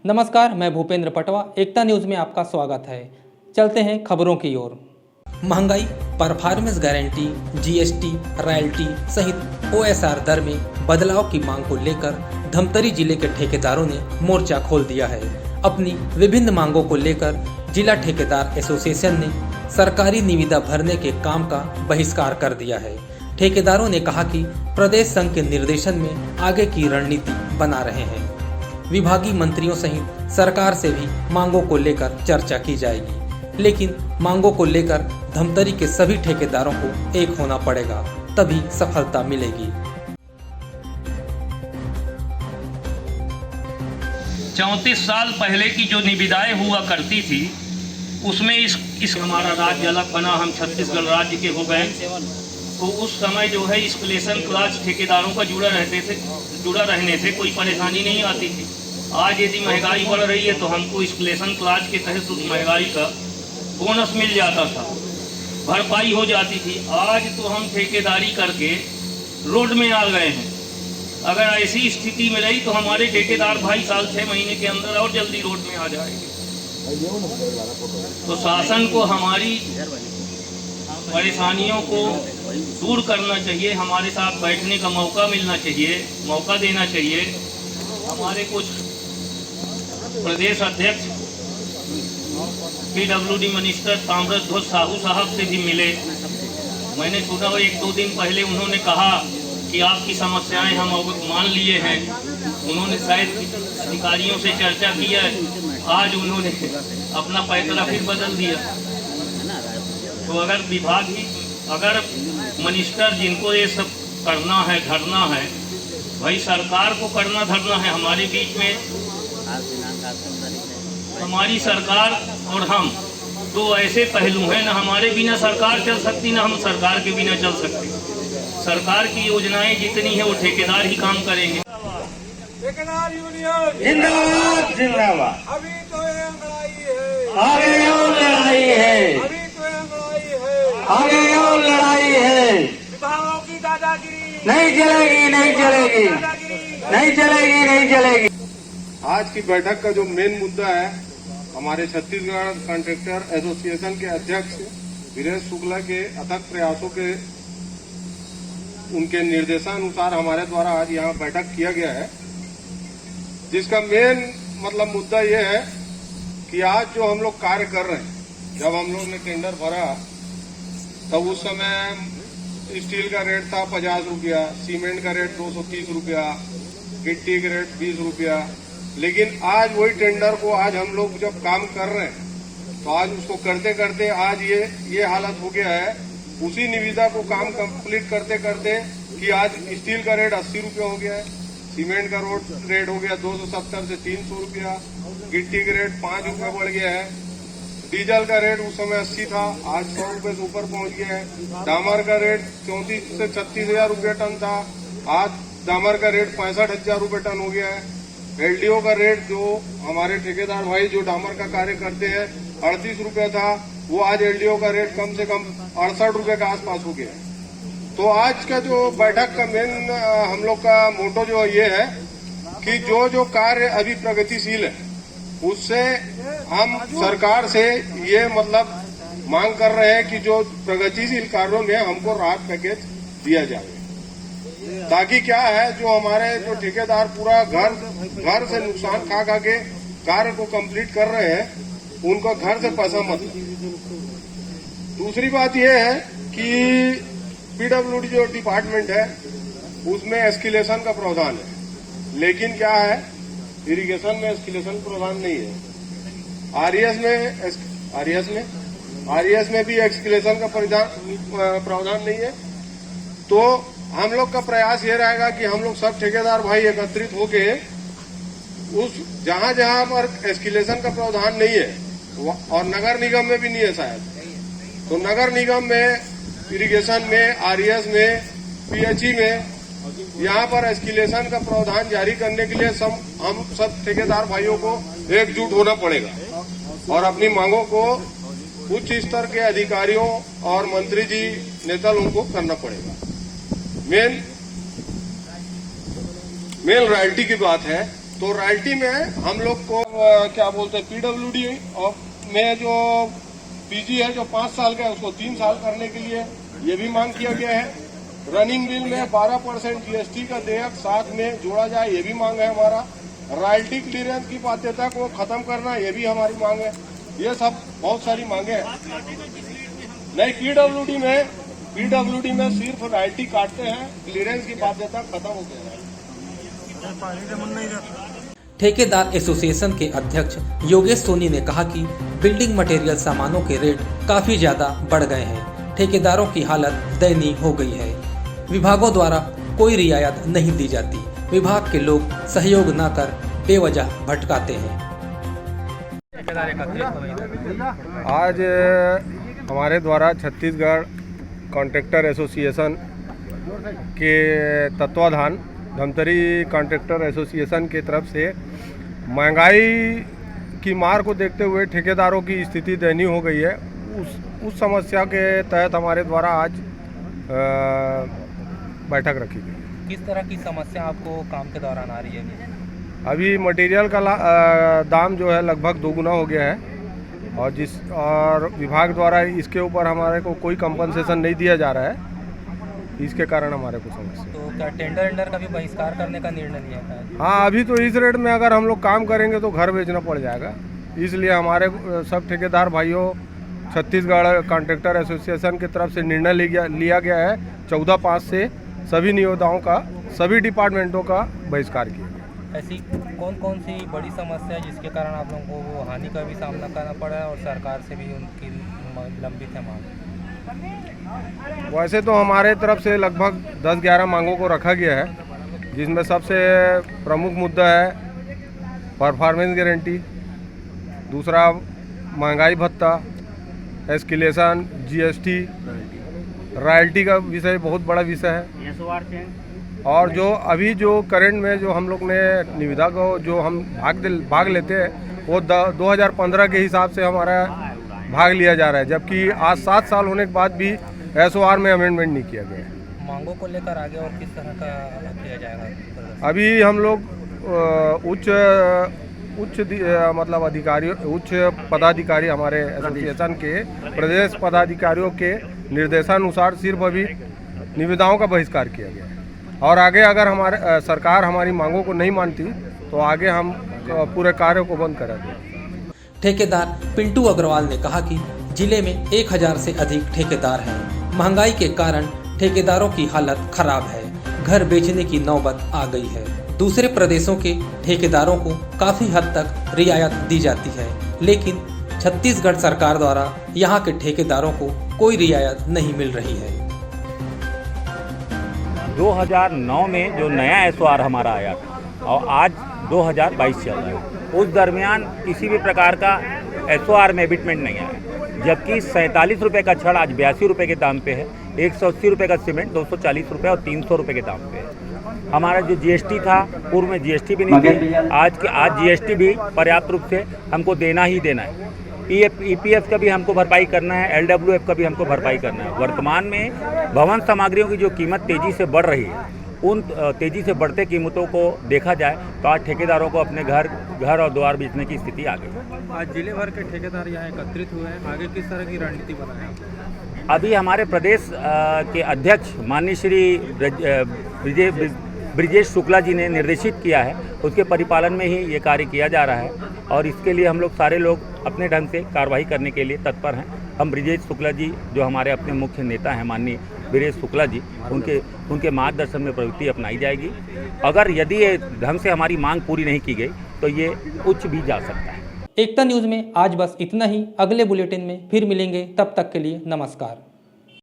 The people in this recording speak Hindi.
नमस्कार, मैं भूपेंद्र पटवा, एकता न्यूज में आपका स्वागत है। चलते हैं खबरों की ओर। महंगाई, परफॉर्मेंस गारंटी, जीएसटी, रॉयल्टी सहित ओएसआर दर में बदलाव की मांग को लेकर धमतरी जिले के ठेकेदारों ने मोर्चा खोल दिया है। अपनी विभिन्न मांगों को लेकर जिला ठेकेदार एसोसिएशन ने सरकारी निविदा भरने के काम का बहिष्कार कर दिया है। ठेकेदारों ने कहा कि प्रदेश संघ के निर्देशन में आगे की रणनीति बना रहे हैं। विभागीय मंत्रियों सहित सरकार से भी मांगों को लेकर चर्चा की जाएगी, लेकिन मांगों को लेकर धमतरी के सभी ठेकेदारों को एक होना पड़ेगा, तभी सफलता मिलेगी। 34 साल पहले की जो निविदाएं हुआ करती थी उसमें इस हमारा राज्य अलग बना, हम छत्तीसगढ़ राज्य के हो गए, तो उस समय जो है एस्केलेशन क्लास ठेकेदारों का जुड़ा रहने से कोई परेशानी नहीं आती थी। आज यदि महंगाई बढ़ रही है तो हमको एस्केलेशन क्लास के तहत उस महंगाई का बोनस मिल जाता था, भरपाई हो जाती थी। आज तो हम ठेकेदारी करके रोड में आ गए हैं। अगर ऐसी स्थिति में रही तो हमारे ठेकेदार भाई साल 6 महीने के अंदर और जल्दी रोड में आ जाएंगे। तो शासन को हमारी परेशानियों को दूर करना चाहिए, हमारे साथ बैठने का मौका मिलना चाहिए, मौका देना चाहिए। हमारे कुछ प्रदेश अध्यक्ष पीडब्ल्यूडी मिनिस्टर ताम्रध्वज साहू साहब से भी मिले। मैंने सुना 1-2 दिन पहले उन्होंने कहा कि आपकी समस्याएं हम मान लिए हैं। उन्होंने शायद अधिकारियों से चर्चा की है, आज उन्होंने अपना फैसला फिर बदल दिया। तो अगर मिनिस्टर जिनको ये सब करना है, धरना है, भाई सरकार को करना धरना है। हमारे बीच में हमारी सरकार और हम दो ऐसे पहलू हैं, न हमारे बिना सरकार चल सकती, न हम सरकार के बिना चल सकते। सरकार की योजनाएं जितनी है वो ठेकेदार ही काम करेंगे। ठेकेदार यूनियन जिंदाबाद जिंदाबाद। अभी तो ये लड़ाई है, आगे और लड़ाई है, अभी तो ये लड़ाई है, आगे और लड़ाई है। विभागों की दादागिरी नहीं चलेगी, नहीं चलेगी, नहीं चलेगी, नहीं चलेगी। आज की बैठक का जो मेन मुद्दा है, हमारे छत्तीसगढ़ कॉन्ट्रैक्टर एसोसिएशन के अध्यक्ष वीरेंद्र शुक्ला के अथक प्रयासों के उनके निर्देशानुसार हमारे द्वारा आज यहाँ बैठक किया गया है, जिसका मेन मतलब मुद्दा ये है कि आज जो हम लोग कार्य कर रहे हैं, जब हम लोग ने टेंडर भरा तब उस समय स्टील का रेट था 50 रुपया, सीमेंट का रेट 230 रुपया, गिट्टी का रेट 20 रुपया। लेकिन आज वही टेंडर को आज हम लोग जब काम कर रहे हैं तो आज उसको करते करते आज ये हालत हो गया है, उसी निविदा को काम कंप्लीट करते करते कि आज स्टील का रेट 80 रुपया हो गया है, सीमेंट का रेट हो गया 270 से 300 रुपया, गिट्टी का रेट 5 रुपया बढ़ गया है, डीजल का रेट उस समय 80 था, आज 100 रुपये से ऊपर पहुंच गया है। डामर का रेट 34 से 36 हजार रुपये टन था, आज डामर का रेट 65,000 रुपये टन हो गया है। एलडीओ का रेट जो हमारे ठेकेदार भाई जो डामर का कार्य करते हैं 38 रुपया था, वो आज एलडीओ का रेट कम से कम 68 रुपये के आसपास हो गया है। तो आज का जो बैठक का मेन हम लोग का मोटो जो ये है कि जो कार्य अभी प्रगतिशील है उससे हम सरकार से ये मतलब मांग कर रहे हैं कि जो प्रगतिशील कार्यों में हमको राहत पैकेज दिया जाए, ताकि क्या है जो हमारे जो ठेकेदार पूरा घर से नुकसान खा के कार्य को कंप्लीट कर रहे हैं, उनको घर से पैसा मत लगे। दूसरी बात यह है कि पीडब्ल्यूडी जो डिपार्टमेंट है उसमें एस्केलेशन का प्रावधान है, लेकिन क्या है इरिगेशन में एस्केलेशन प्रावधान नहीं है। आरईएस में भी एस्केलेशन का प्रावधान नहीं है। तो हम लोग का प्रयास ये रहेगा कि हम लोग सब ठेकेदार भाई एकत्रित होके उस जहां पर एस्केलेशन का प्रावधान नहीं है और नगर निगम में भी नहीं है शायद, तो नगर निगम में, इरिगेशन में, आरईएस में, पीएचई में यहाँ पर एस्केलेशन का प्रावधान जारी करने के लिए हम सब ठेकेदार भाइयों को एकजुट होना पड़ेगा और अपनी मांगों को उच्च स्तर के अधिकारियों और मंत्री जी नेता लोगों को करना पड़ेगा। मेन रॉयल्टी की बात है तो रॉयल्टी में हम लोग को क्या बोलते हैं पीडब्ल्यूडी और में जो पीजी है जो 5 साल का है उसको 3 साल करने के लिए ये भी मांग किया गया है। रनिंग बिल में 12% जीएसटी का देयक साथ में जोड़ा जाए, ये भी मांग है हमारा। रॉयल्टी क्लियरेंस की बाध्यता को खत्म करना, ये भी हमारी मांग है। ये सब बहुत सारी मांगे हैं। नहीं, पीडब्ल्यूडी में सिर्फ रॉयल्टी काटते हैं, क्लियरेंस की बाध्यता खत्म हो गई है। ठेकेदार एसोसिएशन के अध्यक्ष योगेश सोनी ने कहा कि बिल्डिंग मटेरियल सामानों के रेट काफी ज्यादा बढ़ गए हैं। ठेकेदारों की हालत दयनीय हो गई है। विभागों द्वारा कोई रियायत नहीं दी जाती। विभाग के लोग सहयोग न कर बेवजह भटकाते हैं। आज हमारे द्वारा छत्तीसगढ़ कॉन्ट्रैक्टर एसोसिएशन के तत्वाधान धमतरी कॉन्ट्रैक्टर एसोसिएशन की तरफ से महंगाई की मार को देखते हुए ठेकेदारों की स्थिति दयनीय हो गई है। उस समस्या के तहत हमारे द्वारा आज बैठक रखी गई। किस तरह की समस्या आपको काम के दौरान आ रही है? अभी मटेरियल का दाम जो है लगभग 2 गुना हो गया है और विभाग द्वारा इसके ऊपर हमारे को कोई कंपनसेशन नहीं दिया जा रहा है। इसके कारण हमारे को समस्या। तो क्या टेंडर का भी बहिष्कार करने का निर्णय लिया है? हाँ, अभी तो इस रेट में अगर हम लोग काम करेंगे तो घर बेचना पड़ जाएगा। इसलिए हमारे सब ठेकेदार भाइयों छत्तीसगढ़ कॉन्ट्रैक्टर एसोसिएशन की तरफ से निर्णय लिया गया है 14/5 से सभी नियोक्ताओं का, सभी डिपार्टमेंटों का बहिष्कार किया गया। ऐसी कौन सी बड़ी समस्या है जिसके कारण आप लोगों को वो हानि का भी सामना करना पड़ा है और सरकार से भी उनकी लंबित है मांग? वैसे तो हमारे तरफ से लगभग 10-11 मांगों को रखा गया है, जिसमें सबसे प्रमुख मुद्दा है परफॉर्मेंस गारंटी, दूसरा महंगाई भत्ता, एस्केलेशन, जीएसटी, रॉयल्टी का विषय बहुत बड़ा विषय है। और जो अभी जो करंट में जो हम लोग ने निविदा को जो हम भाग लेते हैं वो 2015 के हिसाब से हमारा भाग लिया जा रहा है, जबकि आज 7 साल होने के बाद भी एसओआर में अमेंडमेंट नहीं किया गया है। मांगों को लेकर आगे और किस तरह का किया जाएगा? अभी हम लोग मतलब उच्च पदाधिकारी हमारे एसोसिएशन के प्रदेश पदाधिकारियों के निर्देशानुसार सिर्फ अभी निविदाओं का बहिष्कार किया गया है। और आगे अगर हमारे सरकार हमारी मांगों को नहीं मानती तो आगे हम पूरे कार्य को बंद करा देंगे। ठेकेदार पिंटू अग्रवाल ने कहा कि जिले में 1000 से अधिक ठेकेदार हैं। महंगाई के कारण ठेकेदारों की हालत खराब है। घर बेचने की नौबत आ गई है। दूसरे प्रदेशों के ठेकेदारों को काफी हद तक रियायत दी जाती है, लेकिन छत्तीसगढ़ सरकार द्वारा यहाँ के ठेकेदारों को कोई रियायत नहीं मिल रही है। 2009 में जो नया एसओआर हमारा आया था और आज 2022 चल रहा है, उस दरमियान किसी भी प्रकार का एसओआर में एबिटमेंट नहीं आया, जबकि 47 रुपये का छड़ आज 82 रुपये के दाम पे है, 180 रुपये का सीमेंट 240 रुपये और 300 रुपये के दाम पे है। हमारा जो जीएसटी था, पूर्व में जीएसटी भी नहीं थी, आज जीएसटी भी पर्याप्त रूप से हमको देना ही देना है। ईपीएफ का भी हमको भरपाई करना है, एलडब्ल्यूएफ का भी हमको भरपाई करना है। वर्तमान में भवन सामग्रियों की जो कीमत तेज़ी से बढ़ रही है, उन तेज़ी से बढ़ते कीमतों को देखा जाए तो आज ठेकेदारों को अपने घर और द्वार बेचने की स्थिति आ गई। आज जिले भर के ठेकेदार यहाँ एकत्रित हुए हैं, आगे किस तरह की रणनीति बनाएं? अभी हमारे प्रदेश के अध्यक्ष माननीय श्री ब्रिजेश शुक्ला जी ने निर्देशित किया है, उसके परिपालन में ही ये कार्य किया जा रहा है और इसके लिए हम लोग सारे लोग अपने ढंग से कार्रवाई करने के लिए तत्पर हैं। हम ब्रिजेश शुक्ला जी जो हमारे अपने मुख्य नेता हैं माननीय ब्रिजेश शुक्ला जी, उनके मार्गदर्शन में प्रवृत्ति अपनाई जाएगी। अगर यदि ये ढंग से हमारी मांग पूरी नहीं की गई तो ये उच्च भी जा सकता है। एकता न्यूज़ में आज बस इतना ही। अगले बुलेटिन में फिर मिलेंगे, तब तक के लिए नमस्कार।